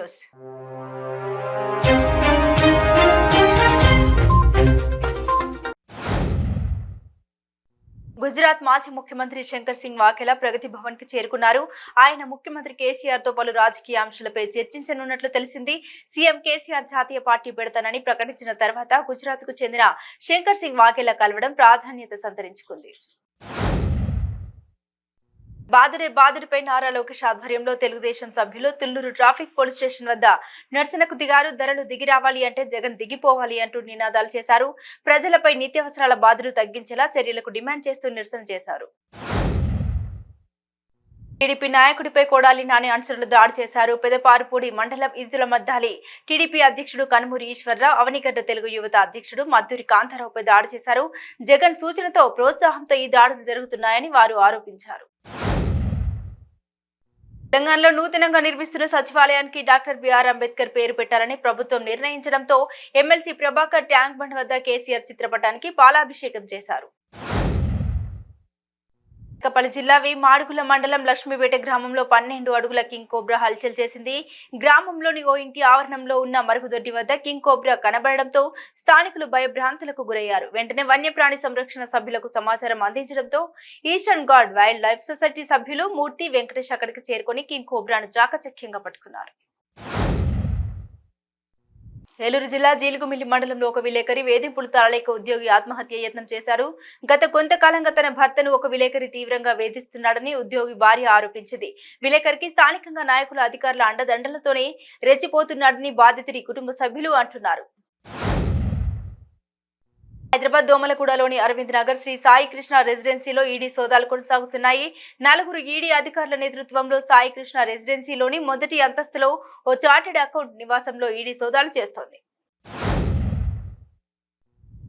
News. Gujarat మాజీ ముఖ్యమంత్రి శంకర్ సింగ్ వాఘేలా ప్రగతి భవన్ కి చేరుకున్నారు. ఆయన ముఖ్యమంత్రి కేసీఆర్ తో పలు రాజకీయ అంశాలపై చర్చించనున్నట్లు తెలిసింది. సీఎం కేసీఆర్ జాతీయ పార్టీ పెడతానని ప్రకటించిన తర్వాత గుజరాత్ కు చెందిన శంకర్ సింగ్ వాఘేలా కలవడం ప్రాధాన్యత సంతరించుకుంది. బాదుడిపై నారా లోకేష్ ఆధ్వర్యంలో తెలుగుదేశం సభ్యులు తుళ్లూరు ట్రాఫిక్ పోలీస్ స్టేషన్ వద్ద నిరసనకు దిగారు. ధరలు దిగి రావాలి అంటే జగన్ దిగిపోవాలి అంటూ నినాదాలు చేశారు. ప్రజలపై నిత్యావసరాల బాధలు తగ్గించేలా చర్యలకు డిమాండ్ చేస్తూ నిరసన చేశారు. టీడీపీ నాయకుడిపై కొడాలి నాని అనుచరులు దాడి చేశారు. పెదపారుపూడి మండలం ఇదుల మద్దాలి టీడీపీ అధ్యక్షుడు కనుమూరి ఈశ్వర్రావు, అవనిగడ్డ తెలుగు యువత అధ్యక్షుడు మద్దూరి కాంతారావుపై దాడి చేశారు. జగన్ సూచనతో ప్రోత్సాహంతో ఈ దాడులు జరుగుతున్నాయని వారు ఆరోపించారు. తెలంగాణలో నూతనంగా నిర్మిస్తున్న సచివాలయానికి డాక్టర్ బిఆర్ అంబేద్కర్ పేరు పెట్టాలని ప్రభుత్వం నిర్ణయించడంతో ఎమ్మెల్సీ ప్రభాకర్ ట్యాంక్ బండ్ వద్ద కేసీఆర్ చిత్రపటానికి పాలాభిషేకం చేశారు. పల్లి జిల్లా మాడుగుల మండలం లక్ష్మీపేట గ్రామంలో 12 అడుగుల కింగ్ కోబ్రా హల్చల్ చేసింది. గ్రామంలోని ఓ ఇంటి ఆవరణంలో ఉన్న మరుగుదొడ్డి వద్ద కింగ్ కోబ్రా కనబడడంతో స్థానికులు భయభ్రాంతులకు గురయ్యారు. వెంటనే వన్యప్రాణి సంరక్షణ సభ్యులకు సమాచారం అందించడంతో ఈస్టర్న్ గార్డ్ వైల్డ్ లైఫ్ సొసైటీ సభ్యులు మూర్తి వెంకటేష్ అక్కడికి చేరుకుని కింగ్ కోబ్రాను చాకచక్యంగా పట్టుకున్నారు. ఏలూరు జిల్లా జీలుగుమిల్లి మండలంలో ఒక విలేకరి వేధింపులు తాళలేక ఉద్యోగి ఆత్మహత్య యత్నం చేశారు. గత కొంతకాలంగా తన భర్తను ఒక విలేకరి తీవ్రంగా వేధిస్తున్నాడని ఉద్యోగి భార్య ఆరోపించింది. విలేకరికి స్థానికంగా నాయకుల అధికారుల అండదండలతోనే రెచ్చిపోతున్నాడని బాధితుడి కుటుంబ సభ్యులు అంటున్నారు. హైదరాబాద్ దోమలగూడలోని అరవింద్ నగర్ శ్రీ సాయి కృష్ణ రెసిడెన్సీలో ఈడీ సోదాలు కొనసాగుతున్నాయి. 4 ఈడీ అధికారుల నేతృత్వంలో సాయి కృష్ణ రెసిడెన్సీలోని మొదటి అంతస్తులో ఓ చార్టెడ్ అకౌంట్ నివాసంలో ఈడీ సోదాలు చేస్తోంది.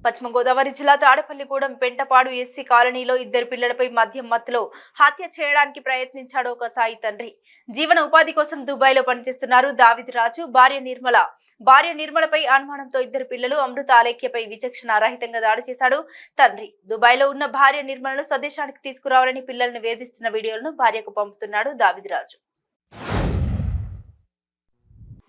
పశ్చిమ గోదావరి జిల్లా తాడపల్లిగూడెం పెంటపాడు ఎస్సీ కాలనీలో 2 పిల్లలపై మద్యం మత్తులో హత్య చేయడానికి ప్రయత్నించాడు ఒక సాయి తండ్రి. జీవన ఉపాధి కోసం దుబాయ్ లో పనిచేస్తున్నారు దావిద్ రాజు. భార్య నిర్మలపై అనుమానంతో 2 పిల్లలు అమృత ఆలేఖ్యపై విచక్షణ రహితంగా దాడి చేశాడు తండ్రి. దుబాయ్ లో ఉన్న భార్య నిర్మలను స్వదేశానికి తీసుకురావాలని పిల్లలను వేధిస్తున్న వీడియోలను భార్యకు పంపుతున్నాడు దావిద్ రాజు.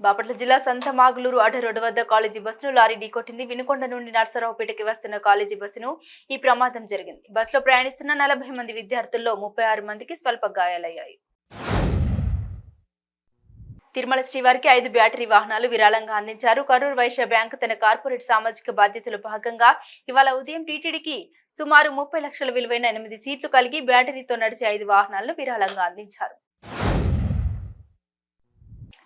బాపట్ల జిల్లా సంతమాగులూరు అడ్డ రోడ్డు వద్ద కాలేజీ బస్సును లారీ ఢీకొట్టింది. వినుకొండ నుండి నర్సరావుపేటకి వస్తున్న కాలేజీ బస్సును ఈ ప్రమాదం జరిగింది. బస్సులో ప్రయాణిస్తున్న 40 మంది విద్యార్థుల్లో 36 మందికి స్వల్ప గాయాలయ్యాయి. తిరుమల శ్రీవారికి 5 బ్యాటరీ వాహనాలు విరాళంగా అందించారు. కరూర్ వైశ్య బ్యాంకు తన కార్పొరేట్ సామాజిక బాధ్యతలో భాగంగా ఇవాళ ఉదయం టీటీడీకి సుమారు 30 లక్షల విలువైన 8 సీట్లు కలిగి బ్యాటరీతో నడిచే 5 వాహనాలను విరాళంగా అందించారు.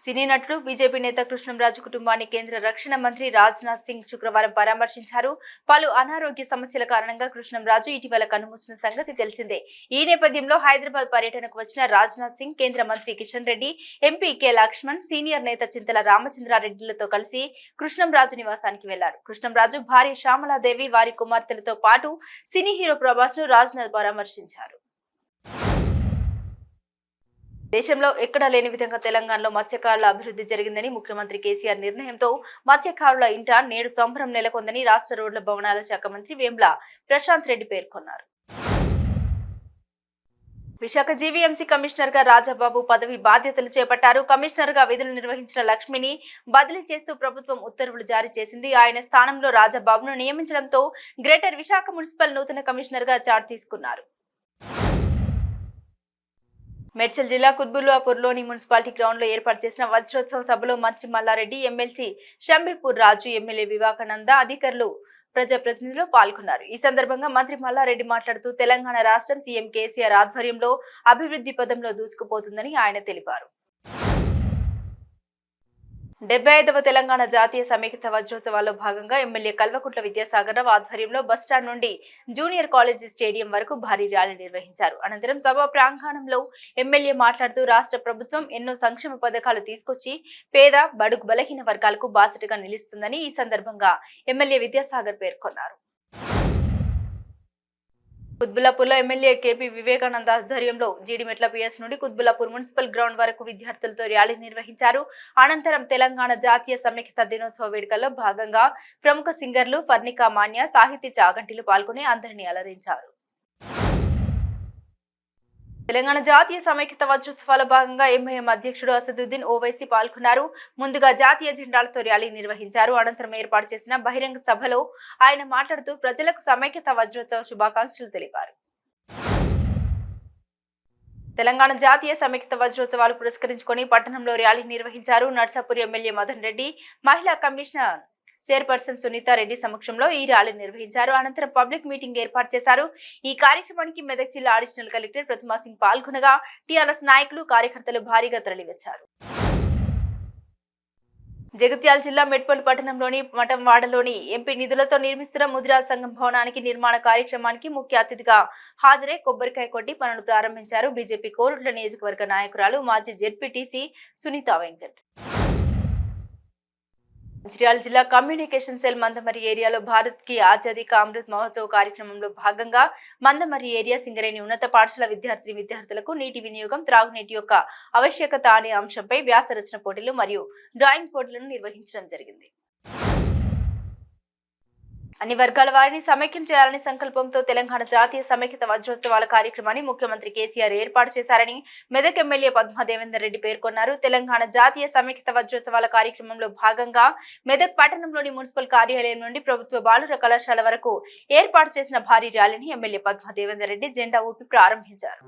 సినీ నటుడు బీజేపీ నేత కృష్ణంరాజు కుటుంబాన్ని కేంద్ర రక్షణ మంత్రి రాజ్నాథ్ సింగ్ శుక్రవారం పరామర్శించారు. పలు అనారోగ్య సమస్యల కారణంగా కృష్ణంరాజు ఇటీవల కన్నుమూసిన సంగతి తెలిసిందే. ఈ నేపథ్యంలో హైదరాబాద్ పర్యటనకు వచ్చిన రాజ్నాథ్ సింగ్ కేంద్ర మంత్రి Kishan Reddy, MP K Laxman, senior నేత చింతల రామచంద్రారెడ్డిలతో కలిసి కృష్ణంరాజు నివాసానికి వెళ్లారు. కృష్ణంరాజు భార్య శ్యామలాదేవి, వారి కుమార్తెలతో పాటు సినీ హీరో ప్రభాస్ ను రాజ్నాథ్ పరామర్శించారు. దేశంలో ఎక్కడా లేని విధంగా తెలంగాణలో మత్స్యకారుల అభివృద్ధి జరిగిందని ముఖ్యమంత్రి కేసీఆర్ నిర్ణయంతో మత్స్యకారుల ఇంట నేడు సంబరం నెలకొందని రాష్ట్ర రోడ్ల భవనాల శాఖ మంత్రి వేముల ప్రశాంత్ రెడ్డి పేర్కొన్నారు. విశాఖ జీవీఎంసీ కమిషనర్ గా రాజాబాబు పదవి బాధ్యతలు చేపట్టారు. కమిషనర్ గా విధులు నిర్వహించిన లక్ష్మిని బదిలీ చేస్తూ ప్రభుత్వం ఉత్తర్వులు జారీ చేసింది. ఆయన స్థానంలో రాజాబాబును నియమించడంతో గ్రేటర్ విశాఖ మున్సిపల్ నూతన కమిషనర్ గా చార్జ్ తీసుకున్నారు. మేడ్చల్ జిల్లా కుత్బుల్లాపూర్లోని మున్సిపాలిటీ గ్రౌండ్ లో ఏర్పాటు చేసిన వజ్రోత్సవ సభలో మంత్రి మల్లారెడ్డి, ఎమ్మెల్సీ షంబీపూర్ రాజు, ఎమ్మెల్యే వివేకానంద, అధికారులు, ప్రజాప్రతినిధులు పాల్గొన్నారు. ఈ సందర్భంగా మంత్రి మల్లారెడ్డి మాట్లాడుతూ తెలంగాణ రాష్ట్రం సీఎం కేసీఆర్ ఆధ్వర్యంలో అభివృద్ధి పదంలో దూసుకుపోతుందని ఆయన తెలిపారు. 75వ తెలంగాణ జాతీయ సమైక్యత వజ్రోత్సవాల్లో భాగంగా ఎమ్మెల్యే కల్వకుంట్ల విద్యాసాగరరావు ఆధ్వర్యంలో బస్టాండ్ నుండి జూనియర్ కాలేజీ స్టేడియం వరకు భారీ ర్యాలీ నిర్వహించారు. అనంతరం సభ ప్రాంగణంలో ఎమ్మెల్యే మాట్లాడుతూ రాష్ట్ర ప్రభుత్వం ఎన్నో సంక్షేమ పథకాలు తీసుకొచ్చి పేద, బడుగు, బలహీన వర్గాలకు బాసటగా నిలుస్తుందని ఈ సందర్భంగా ఎమ్మెల్యే విద్యాసాగర్ పేర్కొన్నారు. కుత్బుల్లాపూర్లో ఎమ్మెల్యే కేపీ వివేకానంద ఆధ్వర్యంలో జీడిమెట్ల పిఎస్ నుండి కుత్బుల్లాపూర్ మున్సిపల్ గ్రౌండ్ వరకు విద్యార్థులతో ర్యాలీ నిర్వహించారు. అనంతరం తెలంగాణ జాతీయ సమైక్యత దినోత్సవ వేడుకల్లో భాగంగా ప్రముఖ సింగర్లు ఫర్నికా మాన్య, సాహితీ చాగంటిలు పాల్గొని అందరినీ అలరించారు. తెలంగాణ జాతీయ సమైక్యత వజ్రోత్సవాల భాగంగా ఎంఐఎం అధ్యక్షుడు అసదుద్దీన్ ఓవైసీ పాల్గొన్నారు. ముందుగా జాతీయ జెండాలతో ర్యాలీ నిర్వహించారు. అనంతరం ఏర్పాటు చేసిన బహిరంగ సభలో ఆయన మాట్లాడుతూ ప్రజలకు సమైక్యత వజ్రోత్సవ శుభాకాంక్షలు తెలిపారు. తెలంగాణ జాతీయ సమైక్యత వజ్రోత్సవాలు పురస్కరించుకొని పట్టణంలో ర్యాలీ నిర్వహించారు. నర్సాపూర్ ఎమ్మెల్యే మదన్ రెడ్డి, మహిళా కమిషనర్ చైర్పర్సన్ సునీతారెడ్డి సమక్షంలో ఈ ర్యాలీ నిర్వహించారు. అనంతరం పబ్లిక్ మీటింగ్ ఏర్పాటు చేశారు. ఈ కార్యక్రమానికి మెదక్ జిల్లా అడిషనల్ కలెక్టర్ ప్రతిమా సింగ్ పాల్గొనగా టీఆర్ఎస్ నాయకులు కార్యకర్తలు భారీగా తరలివచ్చారు. జగిత్యాల జిల్లా మెట్పల్లి పట్టణంలోని మఠంవాడలోని ఎంపీ నిధులతో నిర్మిస్తున్న ముదిరాజ్ సంఘం భవనానికి నిర్మాణ కార్యక్రమానికి ముఖ్య అతిథిగా హాజరై కొబ్బరికాయ కొట్టి పనులు ప్రారంభించారు. బీజేపీ కోరుట్ల నియోజకవర్గ నాయకురాలు మాజీ జెడ్పీటీసీ సునీతా వెంకట్. మంచిర్యాల జిల్లా కమ్యూనికేషన్ సెల్ మందమర్రి ఏరియాలో భారత్ కి ఆజాదీ కా అమృత్ మహోత్సవ్ కార్యక్రమంలో భాగంగా మందమర్రి ఏరియా సింగరేణి ఉన్నత పాఠశాల విద్యార్థులకు నీటి వినియోగం, త్రాగునీటి యొక్క ఆవశ్యకత అనే అంశంపై వ్యాస రచన పోటీలు మరియు డ్రాయింగ్ పోటీలను నిర్వహించడం జరిగింది. అన్ని వర్గాల వారిని సమైక్యం చేయాలని సంకల్పంతో తెలంగాణ జాతీయ సమైక్యత వజ్రోత్సవాల కార్యక్రమాన్ని ముఖ్యమంత్రి కేసీఆర్ ఏర్పాటు చేశారని మెదక్ ఎమ్మెల్యే పద్మా దేవేందర్ రెడ్డి పేర్కొన్నారు. తెలంగాణ జాతీయ సమైక్యత వజ్రోత్సవాల కార్యక్రమంలో భాగంగా మెదక్ పట్టణంలోని మున్సిపల్ కార్యాలయం నుండి ప్రభుత్వ బాలుర కళాశాల వరకు ఏర్పాటు చేసిన భారీ ర్యాలీని ఎమ్మెల్యే పద్మా దేవేందర్ రెడ్డి జెండా ఊపి ప్రారంభించారు.